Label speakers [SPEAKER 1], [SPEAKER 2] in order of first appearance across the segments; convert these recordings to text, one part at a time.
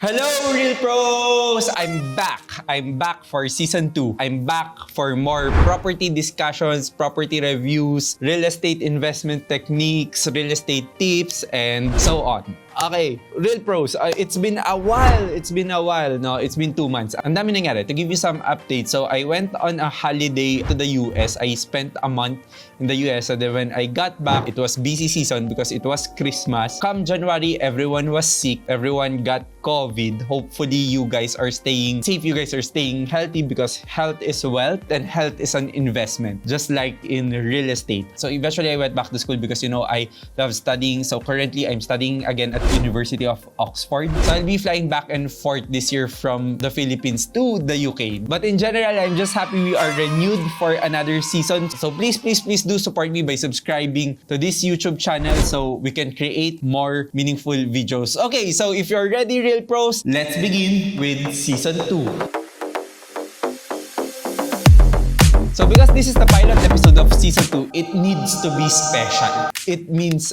[SPEAKER 1] Hello, Real Pros! I'm back. I'm back for Season 2. I'm back for more property discussions, property reviews, real estate investment techniques, real estate tips, and so on. Okay, Real Pros, it's been a while. No? It's been 2 months. Ang dami nangyari. To give you some updates, so I went on a holiday to the US. I spent a month in the US. So then when I got back, it was busy season because it was Christmas. Come January, everyone was sick. Everyone got COVID. Hopefully, you guys are staying safe. You guys are staying healthy because health is wealth and health is an investment, just like in real estate. So eventually, I went back to school because, I love studying. So currently, I'm studying again at University of Oxford. So I'll be flying back and forth this year from the Philippines to the UK. But in general, I'm just happy we are renewed for another season. So please do support me by subscribing to this YouTube channel so we can create more meaningful videos. Okay, so if you're ready, Real Pros, let's begin with Season 2. So because this is the pilot episode of Season 2, it needs to be special. It means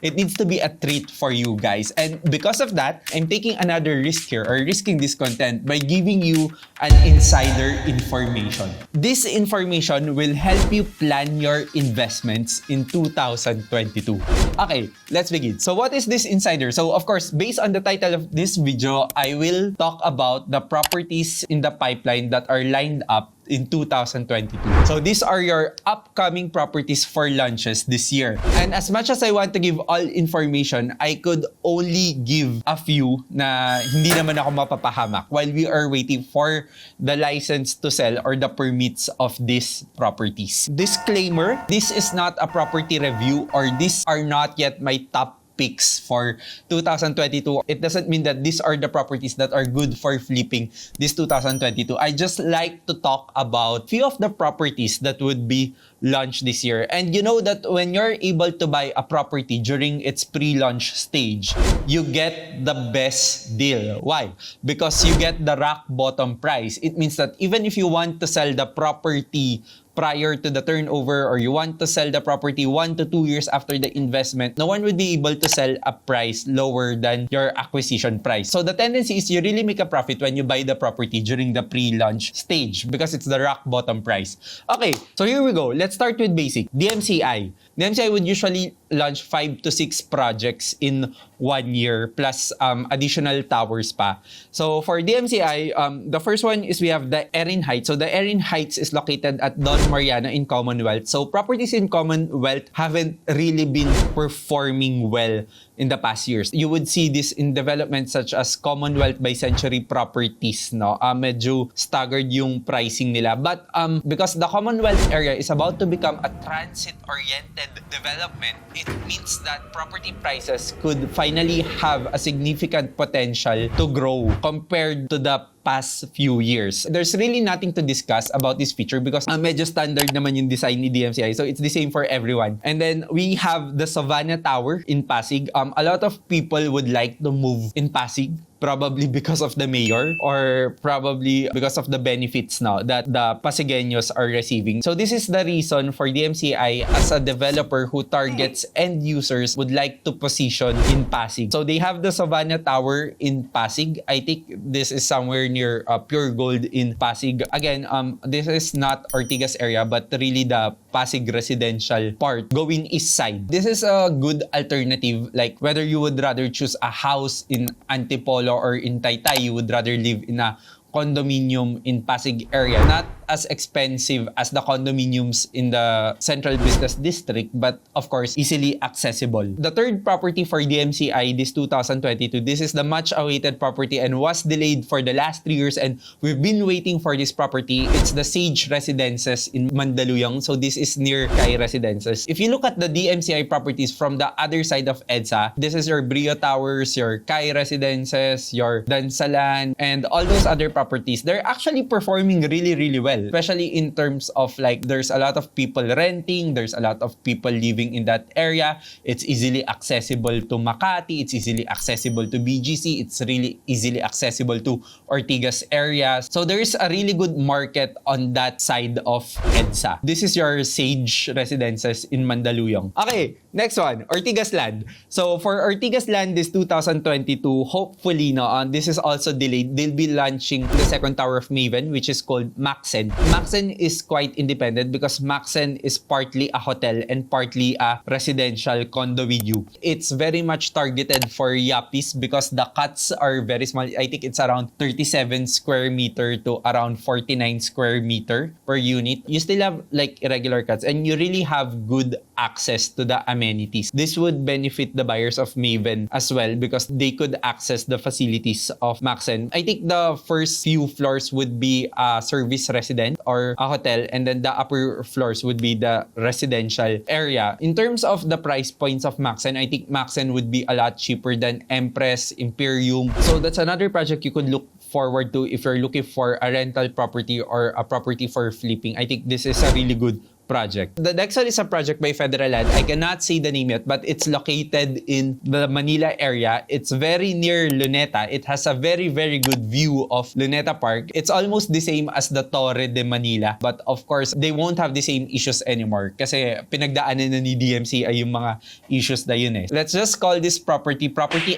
[SPEAKER 1] it needs to be a treat for you guys. And because of that, I'm taking another risk here, or risking this content by giving you an insider information. This information will help you plan your investments in 2022. Okay, let's begin. So what is this insider? So of course, based on the title of this video, I will talk about the properties in the pipeline that are lined up in 2022. So these are your upcoming properties for launches this year. And as much as I want to give all information, I could only give a few na hindi naman ako mapapahamak while we are waiting for the license to sell or the permits of these properties. Disclaimer, this is not a property review or these are not yet my top picks for 2022. It doesn't mean that these are the properties that are good for flipping this 2022. I just like to talk about few of the properties that would be launched this year. And you know that when you're able to buy a property during its pre-launch stage, you get the best deal. Why? Because you get the rock bottom price. It means that even if you want to sell the property prior to the turnover or you want to sell the property 1 to 2 years after the investment, no one would be able to sell a price lower than your acquisition price. So the tendency is you really make a profit when you buy the property during the pre-launch stage because it's the rock bottom price. Okay, so here we go. Let's start with basic. DMCI. DMCI would usually launch 5 to 6 projects in 1 year plus additional towers pa. So for DMCI, the first one is we have the Erin Heights. So the Erin Heights is located at Don Mariana in Commonwealth. So properties in Commonwealth haven't really been performing well in the past years. You would see this in developments such as Commonwealth by Century Properties, no? Medyo staggered yung pricing nila. But because the Commonwealth area is about to become a transit-oriented development, it means that property prices could finally have a significant potential to grow compared to the past few years. There's really nothing to discuss about this feature because medyo standard naman yung design ni DMCI. So it's the same for everyone. And then we have the Savannah Tower in Pasig. A lot of people would like to move in Pasig, probably because of the mayor or probably because of the benefits now that the Pasigueños are receiving. So this is the reason for DMCI as a developer who targets end users would like to position in Pasig. So they have the Savannah Tower in Pasig. I think this is somewhere near Pure Gold in Pasig. Again, this is not Ortigas area but really the Pasig residential part going east side. This is a good alternative, like whether you would rather choose a house in Antipolo or in Taytay, you would rather live in a condominium in Pasig area. Not as expensive as the condominiums in the Central Business District, but of course, easily accessible. The third property for DMCI this 2022, this is the much-awaited property and was delayed for the last 3 years and we've been waiting for this property. It's the Sage Residences in Mandaluyong. So this is near Kai Residences. If you look at the DMCI properties from the other side of EDSA, this is your Brio Towers, your Kai Residences, your Dansalan, and all those other properties. They're actually performing really well. well, especially in terms of like there's a lot of people renting, there's a lot of people living in that area. It's easily accessible to Makati, it's easily accessible to BGC, it's really easily accessible to Ortigas area. So there is a really good market on that side of EDSA. This is your Sage Residences in Mandaluyong. Okay, next one, Ortigas Land. So for Ortigas Land this 2022, hopefully this is also delayed. They'll be launching the second tower of Maven, which is called Maxen. Maxen is quite independent because Maxen is partly a hotel and partly a residential condo with you. It's very much targeted for yappies because the cuts are very small. I think it's around 37 square meter to around 49 square meter per unit. You still have like irregular cuts and you really have good access to the amenities. This would benefit the buyers of Maven as well because they could access the facilities of Maxen. I think the first few floors would be a service resident or a hotel, and then the upper floors would be the residential area. In terms of the price points of Maxen, I think Maxen would be a lot cheaper than Empress, Imperium. So that's another project you could look forward to if you're looking for a rental property or a property for flipping. I think this is a really good project. The next one is a project by Federal Land. I cannot say the name yet, but it's located in the Manila area. It's very near Luneta. It has a very, very good view of Luneta Park. It's almost the same as the Torre de Manila. But of course, they won't have the same issues anymore kasi pinagdaanan na ni DMCI yung mga issues na yun eh. Let's just call this property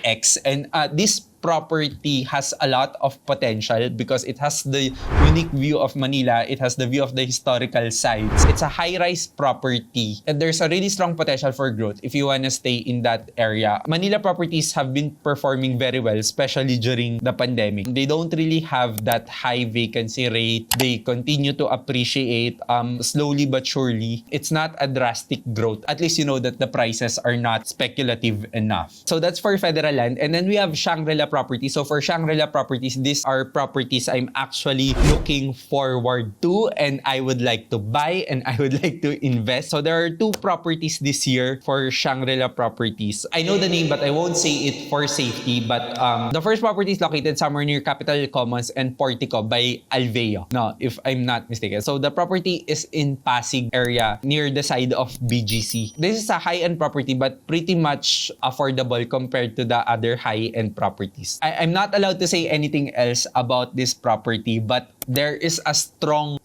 [SPEAKER 1] X, and this property has a lot of potential because it has the unique view of Manila. It has the view of the historical sites. It's a high-rise property and there's a really strong potential for growth if you want to stay in that area. Manila properties have been performing very well, especially during the pandemic. They don't really have that high vacancy rate. They continue to appreciate slowly but surely. It's not a drastic growth. At least you know that the prices are not speculative enough. So that's for Federal Land. And then we have Shangri-La Properties. So for Shangri-La Properties, these are properties I'm actually looking forward to and I would like to buy and I would like to invest. So there are two properties this year for Shangri-La Properties. I know the name but I won't say it for safety, but the first property is located somewhere near Capital Commons and Portico by Alveo. No, if I'm not mistaken. So the property is in Pasig area near the side of BGC. This is a high-end property but pretty much affordable compared to the other high-end properties. I'm not allowed to say anything else about this property, but there is a strong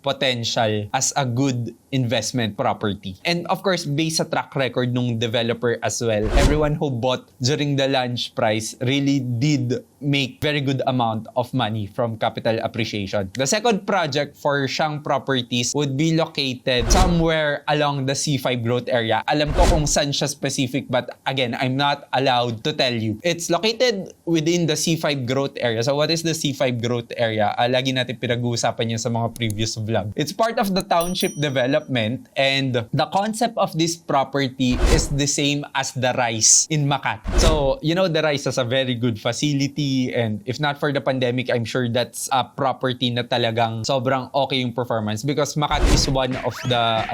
[SPEAKER 1] potential as a good investment property. And of course, based sa track record ng developer as well, everyone who bought during the launch price really did make very good amount of money from capital appreciation. The second project for Shang Properties would be located somewhere along the C5 growth area. Alam ko kung saan siya specific, but again, I'm not allowed to tell you. It's located within the C5 growth area. So what is the C5 growth area? Lagi natin pinag-uusapan yun sa mga previous vlog. It's part of the township development and the concept of this property is the same as the Rise in Makati. So, you know, the Rise has a very good facility and if not for the pandemic, I'm sure that's a property na talagang sobrang okay yung performance because Makati is one of the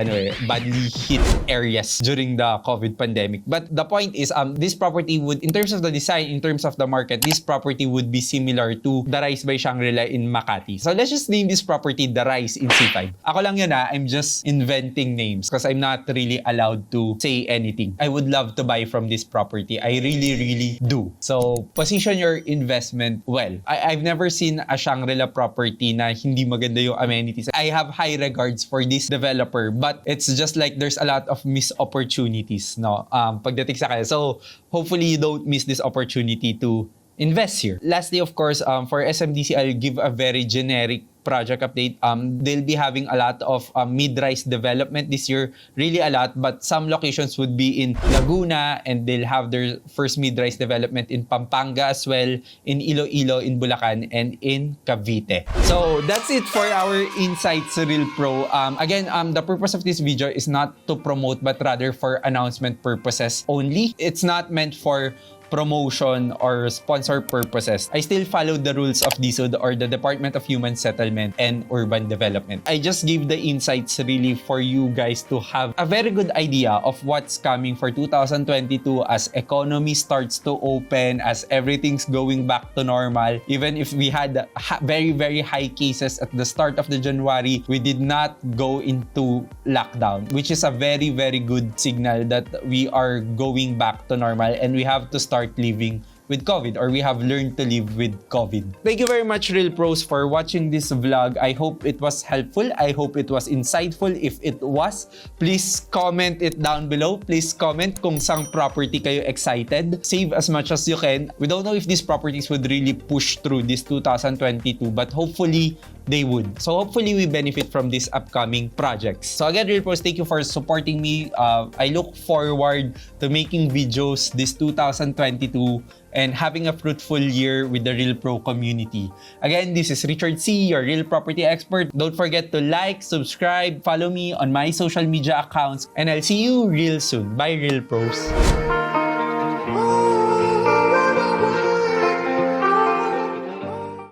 [SPEAKER 1] badly hit areas during the COVID pandemic. But the point is, this property would, in terms of the design, in terms of the market, this property would be similar to the Rise by Shangri-La in Makati. So let's just name this property the Rise in C5. Ako lang yun I'm just inventing names because I'm not really allowed to say anything. I would love to buy from this property. I really do. So position your investment well. I've never seen a Shangri-La property na hindi maganda yung amenities. I have high regards for this developer but it's just like there's a lot of missed opportunities pagdating sa kanya. So hopefully you don't miss this opportunity to invest here. Lastly, of course, for SMDC, I'll give a very generic project update. They'll be having a lot of mid-rise development this year, really a lot, but some locations would be in Laguna and they'll have their first mid-rise development in Pampanga as well, in Iloilo, in Bulacan, and in Cavite. So that's it for our Insights Real Pro. Again, the purpose of this video is not to promote but rather for announcement purposes only. It's not meant for promotion or sponsor purposes, I still followed the rules of DSUD or the Department of Human Settlement and Urban Development. I just give the insights really for you guys to have a very good idea of what's coming for 2022 as economy starts to open, as everything's going back to normal. Even if we had very, very high cases at the start of the January, we did not go into lockdown, which is a very, very good signal that we are going back to normal and we have to start living with COVID, or we have learned to live with COVID. Thank you very much, Real Pros, for watching this vlog. I hope it was helpful. I hope it was insightful. If it was, please comment it down below. Please comment kung sang property kayo excited. Save as much as you can. We don't know if these properties would really push through this 2022, but hopefully they would. So hopefully we benefit from these upcoming projects. So again, Real Pros, thank you for supporting me. I look forward to making videos this 2022 and having a fruitful year with the Real Pro community. Again, this is Richard C., your real property expert. Don't forget to like, subscribe, follow me on my social media accounts, and I'll see you real soon. Bye, Real Pros.